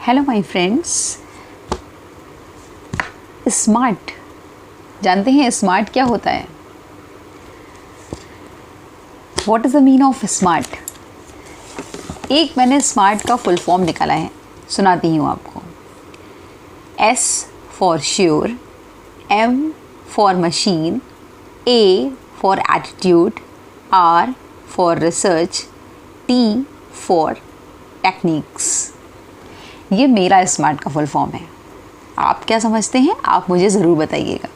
Hello my friends. Smart जानते हैं smart क्या होता है? What is the mean of smart? एक मैंने स्मार्ट का फुल फॉर्म निकाला है, सुनाती हूँ आपको। S for sure, M for machine, A for attitude, R for research, T for techniques. ये मेरा स्मार्ट का फुल फॉर्म है। आप क्या समझते हैं? आप मुझे ज़रूर बताइएगा।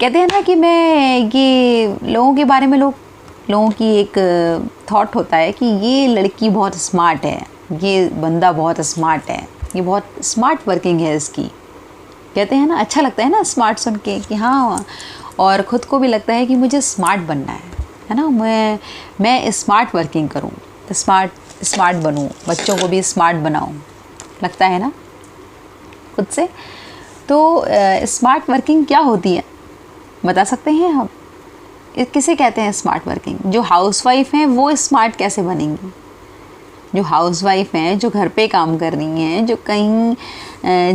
कहते हैं ना कि मैं ये लोगों के बारे में लोगों की एक थॉट होता है कि ये लड़की बहुत स्मार्ट है, ये बंदा बहुत स्मार्ट है, ये बहुत स्मार्ट वर्किंग है इसकी। कहते हैं ना, अच्छा लगता है ना स्मार्ट सुन के कि हाँ, और ख़ुद को भी लगता है कि मुझे स्मार्ट बनना है ना। मैं स्मार्ट वर्किंग करूँ, स्मार्ट बनूँ, बच्चों को भी स्मार्ट बनाऊँ, लगता है ना खुद से। तो स्मार्ट वर्किंग क्या होती है बता सकते हैं हम? किसे कहते हैं स्मार्ट वर्किंग? जो हाउसवाइफ हैं वो स्मार्ट कैसे बनेंगी? जो हाउसवाइफ हैं, जो घर पे काम कर रही हैं, जो कहीं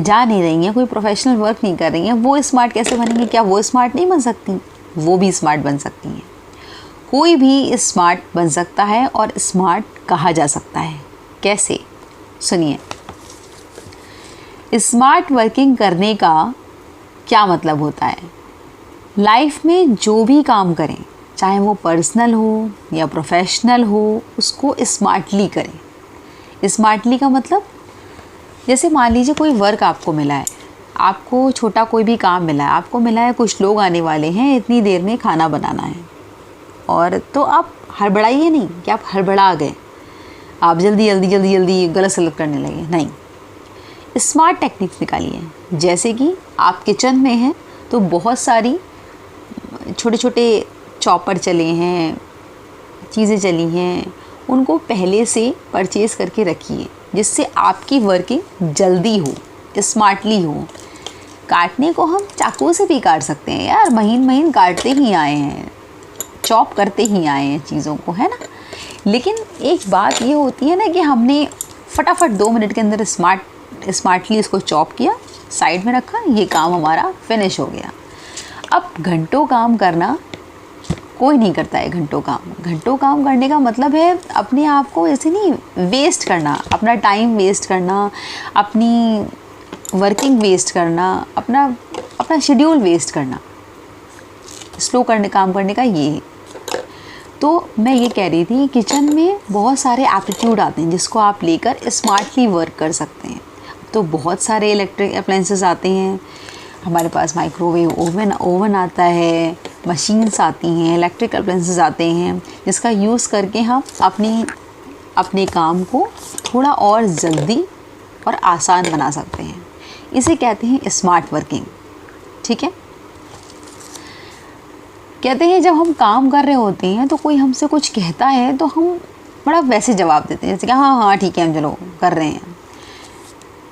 जा नहीं रही हैं, कोई प्रोफेशनल वर्क नहीं कर रही हैं, वो स्मार्ट कैसे बनेंगी? क्या वो स्मार्ट नहीं बन सकती? वो भी स्मार्ट बन सकती हैं। कोई भी स्मार्ट बन सकता है और स्मार्ट कहा जा सकता है। कैसे? सुनिए। स्मार्ट वर्किंग करने का क्या मतलब होता है? लाइफ में जो भी काम करें, चाहे वो पर्सनल हो या प्रोफेशनल हो, उसको स्मार्टली करें। स्मार्टली का मतलब, जैसे मान लीजिए कोई वर्क आपको मिला है, आपको छोटा कोई भी काम मिला है, आपको मिला है कुछ लोग आने वाले हैं, इतनी देर में खाना बनाना है, और तो आप हड़बड़ाइए नहीं कि आप हड़बड़ा गए, आप जल्दी गलत सलत करने लगे। नहीं, स्मार्ट टेक्निक्स निकालिए। जैसे कि आप किचन में हैं तो बहुत सारी छोटे छोटे चॉपर चले हैं, चीज़ें चली हैं, उनको पहले से परचेज़ करके रखिए, जिससे आपकी वर्किंग जल्दी हो, स्मार्टली हो। काटने को हम चाकू से भी काट सकते हैं यार, महीन काटते ही आए हैं, चॉप करते ही आए हैं चीज़ों को, है ना। लेकिन एक बात ये होती है ना कि हमने फटाफट 2 मिनट के अंदर स्मार्टली इसको चॉप किया, साइड में रखा, ये काम हमारा फिनिश हो गया। अब घंटों काम करना कोई नहीं करता है। घंटों काम करने का मतलब है अपने आप को ऐसे नहीं वेस्ट करना, अपना टाइम वेस्ट करना, अपनी वर्किंग वेस्ट करना, अपना शेड्यूल वेस्ट करना। स्लो काम करने का ये है। तो मैं ये कह रही थी, किचन में बहुत सारे एप्टीट्यूड आते हैं जिसको आप लेकर स्मार्टली वर्क कर सकते हैं। तो बहुत सारे इलेक्ट्रिक अप्लायंसेस आते हैं हमारे पास, माइक्रोवेव ओवन आता है, मशीन्स आती हैं, इलेक्ट्रिक अप्लायंसेस आते हैं, जिसका यूज़ करके हम अपने काम को थोड़ा और जल्दी और आसान बना सकते हैं। इसे कहते हैं स्मार्ट वर्किंग। ठीक है। कहते हैं जब हम काम कर रहे होते हैं तो कोई हमसे कुछ कहता है तो हम बड़ा वैसे जवाब देते हैं, जैसे कि हाँ ठीक है, हम चलो कर रहे हैं।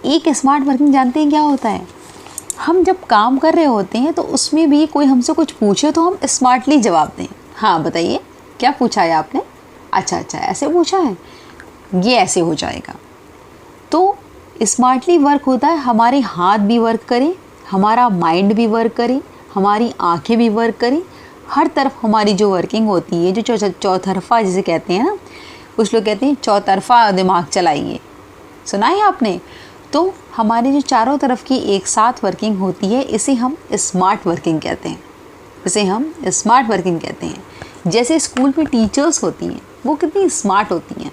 एक स्मार्ट वर्किंग जानते हैं क्या होता है? हम जब काम कर रहे होते हैं तो उसमें भी कोई हमसे कुछ पूछे तो हम स्मार्टली जवाब दें। हाँ बताइए, क्या पूछा है आपने? अच्छा ऐसे पूछा है, ये ऐसे हो जाएगा। तो स्मार्टली वर्क होता है, हमारे हाथ भी वर्क करें, हमारा माइंड भी वर्क करे, हमारी आंखें भी वर्क करें, हर तरफ हमारी जो वर्किंग होती है, जो चौतरफा जिसे कहते हैं ना, कुछ लोग कहते हैं चौतरफा दिमाग चलाइए, सुना है आपने? तो हमारी जो चारों तरफ की एक साथ वर्किंग होती है, इसे हम स्मार्ट वर्किंग कहते हैं। जैसे स्कूल में टीचर्स होती हैं, वो कितनी स्मार्ट होती हैं,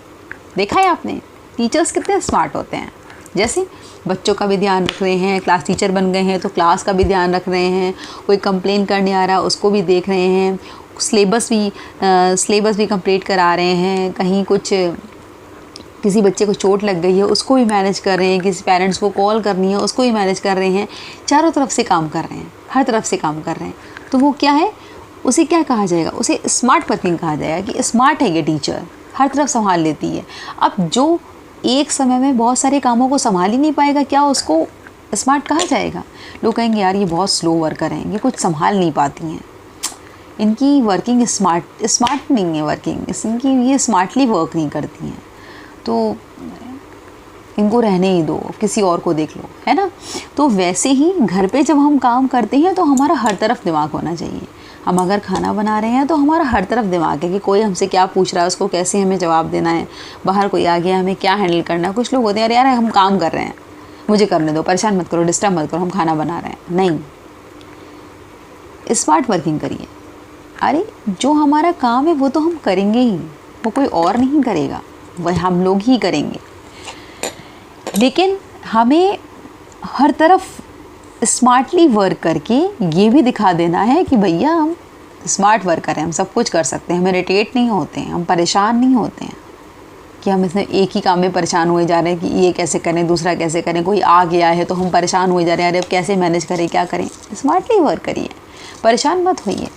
देखा है आपने? टीचर्स कितने स्मार्ट होते हैं। जैसे बच्चों का भी ध्यान रख रहे हैं, क्लास टीचर बन गए हैं तो क्लास का भी ध्यान रख रहे हैं, कोई कंप्लेन करने आ रहा है उसको भी देख रहे हैं, सिलेबस भी कंप्लीट करा रहे हैं, कहीं किसी बच्चे को चोट लग गई है उसको भी मैनेज कर रहे हैं, किसी पेरेंट्स को कॉल करनी है उसको भी मैनेज कर रहे हैं, चारों तरफ से काम कर रहे हैं, हर तरफ से काम कर रहे हैं। तो वो क्या है, उसे क्या कहा जाएगा? उसे स्मार्ट वर्किंग कहा जाएगा कि स्मार्ट है ये टीचर, हर तरफ संभाल लेती है। अब जो एक समय में बहुत सारे कामों को संभाल ही नहीं पाएगा, क्या उसको स्मार्ट कहा जाएगा? लोग कहेंगे यार ये बहुत स्लो वर्कर हैं, ये कुछ संभाल नहीं पाती हैं, इनकी वर्किंग स्मार्ट नहीं है वर्किंग, इनकी ये स्मार्टली वर्क नहीं करती हैं। तो इनको रहने ही दो, किसी और को देख लो, है ना। तो वैसे ही घर पे जब हम काम करते हैं तो हमारा हर तरफ दिमाग होना चाहिए। हम अगर खाना बना रहे हैं तो हमारा हर तरफ दिमाग है कि कोई हमसे क्या पूछ रहा है, उसको कैसे हमें जवाब देना है, बाहर कोई आ गया हमें क्या हैंडल करना है। कुछ लोग होते हैं अरे यार हम काम कर रहे हैं, मुझे करने दो, परेशान मत करो, डिस्टर्ब मत करो, हम खाना बना रहे हैं। नहीं, स्मार्ट वर्किंग करिए। अरे जो हमारा काम है वो तो हम करेंगे ही, वो कोई और नहीं करेगा, वह हम लोग ही करेंगे। लेकिन हमें हर तरफ स्मार्टली वर्क करके ये भी दिखा देना है कि भैया हम स्मार्ट वर्कर हैं, हम सब कुछ कर सकते हैं, हम इरिटेट नहीं होते हैं, हम परेशान नहीं होते हैं कि हम इसमें एक ही काम में परेशान हुए जा रहे हैं कि ये कैसे करें, दूसरा कैसे करें, कोई आ गया है तो हम परेशान हुए जा रहे हैं, अरे अब कैसे मैनेज करें, क्या करें। स्मार्टली वर्क करिए, परेशान मत होइए।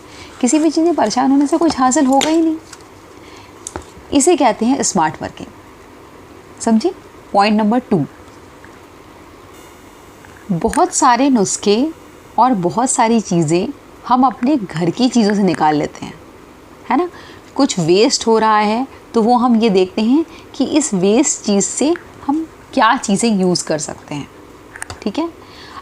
किसी भी चीज़ में परेशान होने से कुछ हासिल होगा ही नहीं। इसे कहते हैं स्मार्ट वर्किंग। समझिए। पॉइंट नंबर 2, बहुत सारे नुस्खे और बहुत सारी चीज़ें हम अपने घर की चीज़ों से निकाल लेते हैं, है ना। कुछ वेस्ट हो रहा है तो वो हम ये देखते हैं कि इस वेस्ट चीज़ से हम क्या चीज़ें यूज़ कर सकते हैं। ठीक है।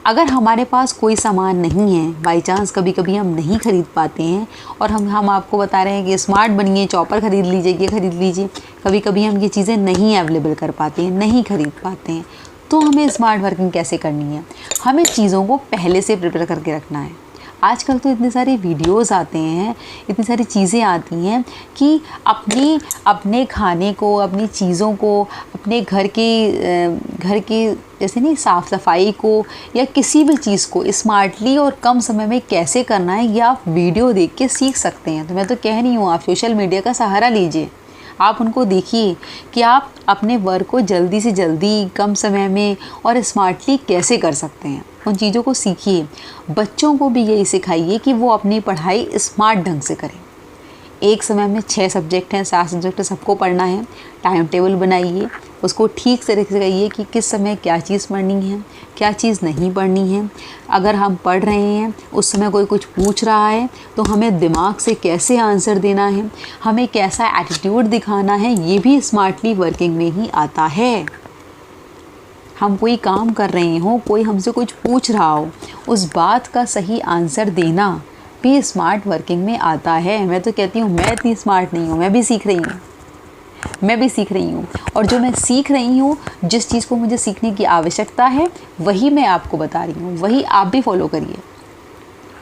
अगर हमारे पास कोई सामान नहीं है, बाई चांस कभी कभी हम नहीं ख़रीद पाते हैं और हम आपको बता रहे हैं कि स्मार्ट बनिए, चॉपर ख़रीद लीजिए, ये ख़रीद लीजिए, कभी कभी हम ये चीज़ें नहीं अवेलेबल कर पाते हैं, नहीं ख़रीद पाते हैं, तो हमें स्मार्ट वर्किंग कैसे करनी है। हमें चीज़ों को पहले से प्रिपेयर करके रखना है। आजकल तो इतने सारे वीडियोस आते हैं, इतनी सारी चीज़ें आती हैं कि अपने खाने को, अपनी चीज़ों को, अपने घर के जैसे नहीं साफ़ सफाई को या किसी भी चीज़ को स्मार्टली और कम समय में कैसे करना है, ये आप वीडियो देख के सीख सकते हैं। तो मैं तो कह रही हूँ आप सोशल मीडिया का सहारा लीजिए, आप उनको देखिए कि आप अपने वर्क को जल्दी से जल्दी कम समय में और स्मार्टली कैसे कर सकते हैं। उन चीज़ों को सीखिए। बच्चों को भी यही सिखाइए कि वो अपनी पढ़ाई स्मार्ट ढंग से करें। एक समय में 6 सब्जेक्ट हैं, 7 सब्जेक्ट है, सबको पढ़ना है। टाइम टेबल बनाइए, उसको ठीक से कहिए कि किस समय क्या चीज़ पढ़नी है, क्या चीज़ नहीं पढ़नी है। अगर हम पढ़ रहे हैं उस समय कोई कुछ पूछ रहा है तो हमें दिमाग से कैसे आंसर देना है, हमें कैसा एटीट्यूड दिखाना है, ये भी स्मार्टली वर्किंग में ही आता है। हम कोई काम कर रहे हों, कोई हमसे कुछ पूछ रहा हो, उस बात का सही आंसर देना भी स्मार्ट वर्किंग में आता है। मैं तो कहती हूँ मैं इतनी स्मार्ट नहीं हूँ, मैं भी सीख रही हूँ और जो मैं सीख रही हूँ, जिस चीज़ को मुझे सीखने की आवश्यकता है वही मैं आपको बता रही हूँ, वही आप भी फॉलो करिए।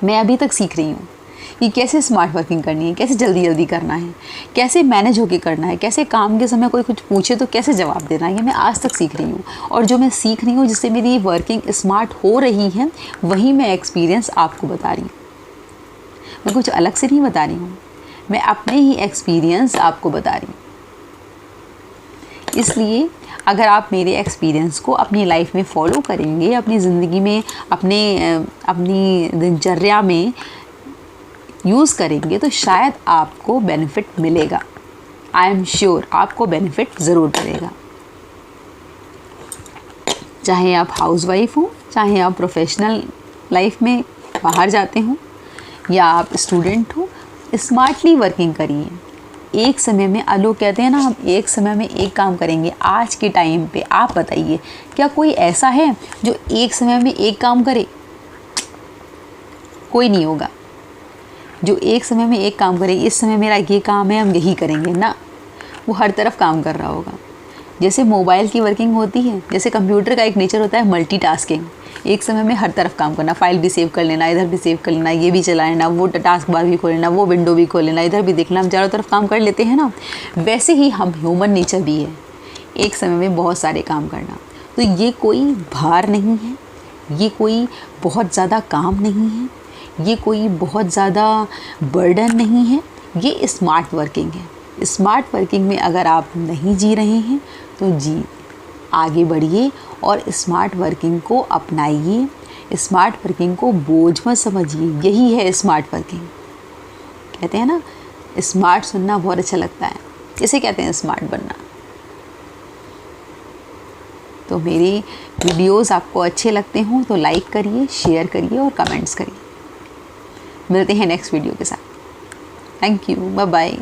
मैं अभी तक सीख रही हूँ कि कैसे स्मार्ट वर्किंग करनी है, कैसे जल्दी जल्दी करना है, कैसे मैनेज होके करना है, कैसे काम के समय कोई कुछ पूछे तो कैसे जवाब देना है। ये मैं आज तक सीख रही हूँ और जो मैं सीख रही हूँ, जिससे मेरी वर्किंग स्मार्ट हो रही है, वही मैं एक्सपीरियंस आपको बता रही हूँ। मैं कुछ अलग से नहीं बता रही हूँ, मैं अपने ही एक्सपीरियंस आपको बता रही हूँ। इसलिए अगर आप मेरे एक्सपीरियंस को अपनी लाइफ में फॉलो करेंगे, अपनी ज़िंदगी में, अपनी दिनचर्या में यूज़ करेंगे तो शायद आपको बेनिफिट मिलेगा। आई एम श्योर आपको बेनिफिट ज़रूर मिलेगा। चाहे आप हाउसवाइफ हो, चाहे आप प्रोफेशनल लाइफ में बाहर जाते हो या आप स्टूडेंट हो, स्मार्टली वर्किंग करिए। एक समय में लोग कहते हैं ना हम एक समय में एक काम करेंगे। आज के टाइम पे आप बताइए क्या कोई ऐसा है जो एक समय में एक काम करे? कोई नहीं होगा जो एक समय में एक काम करे। इस समय मेरा ये काम है, हम यही करेंगे ना, वो हर तरफ काम कर रहा होगा। जैसे मोबाइल की वर्किंग होती है, जैसे कंप्यूटर का एक नेचर होता है मल्टीटास्किंग, एक समय में हर तरफ काम करना, फाइल भी सेव कर लेना, इधर भी सेव कर लेना, ये भी चला लेना, वो टास्क बार भी खोल लेना, वो विंडो भी खोल लेना, इधर भी देखना, हम चारों तरफ काम कर लेते हैं ना। वैसे ही हम ह्यूमन नेचर भी है, एक समय में बहुत सारे काम करना। तो ये कोई भार नहीं है, ये कोई बहुत ज़्यादा काम नहीं है, ये कोई बहुत ज़्यादा बर्डन नहीं है, ये स्मार्ट वर्किंग है। स्मार्ट वर्किंग में अगर आप नहीं जी रहे हैं तो जी आगे बढ़िए और स्मार्ट वर्किंग को अपनाइए। स्मार्ट वर्किंग को बोझ मत समझिए, यही है स्मार्ट वर्किंग। कहते हैं ना स्मार्ट सुनना बहुत अच्छा लगता है, इसे कहते हैं स्मार्ट बनना। तो मेरे वीडियोस आपको अच्छे लगते हों तो लाइक करिए, शेयर करिए और कमेंट्स करिए। मिलते हैं नेक्स्ट वीडियो के साथ। Thank you, bye bye.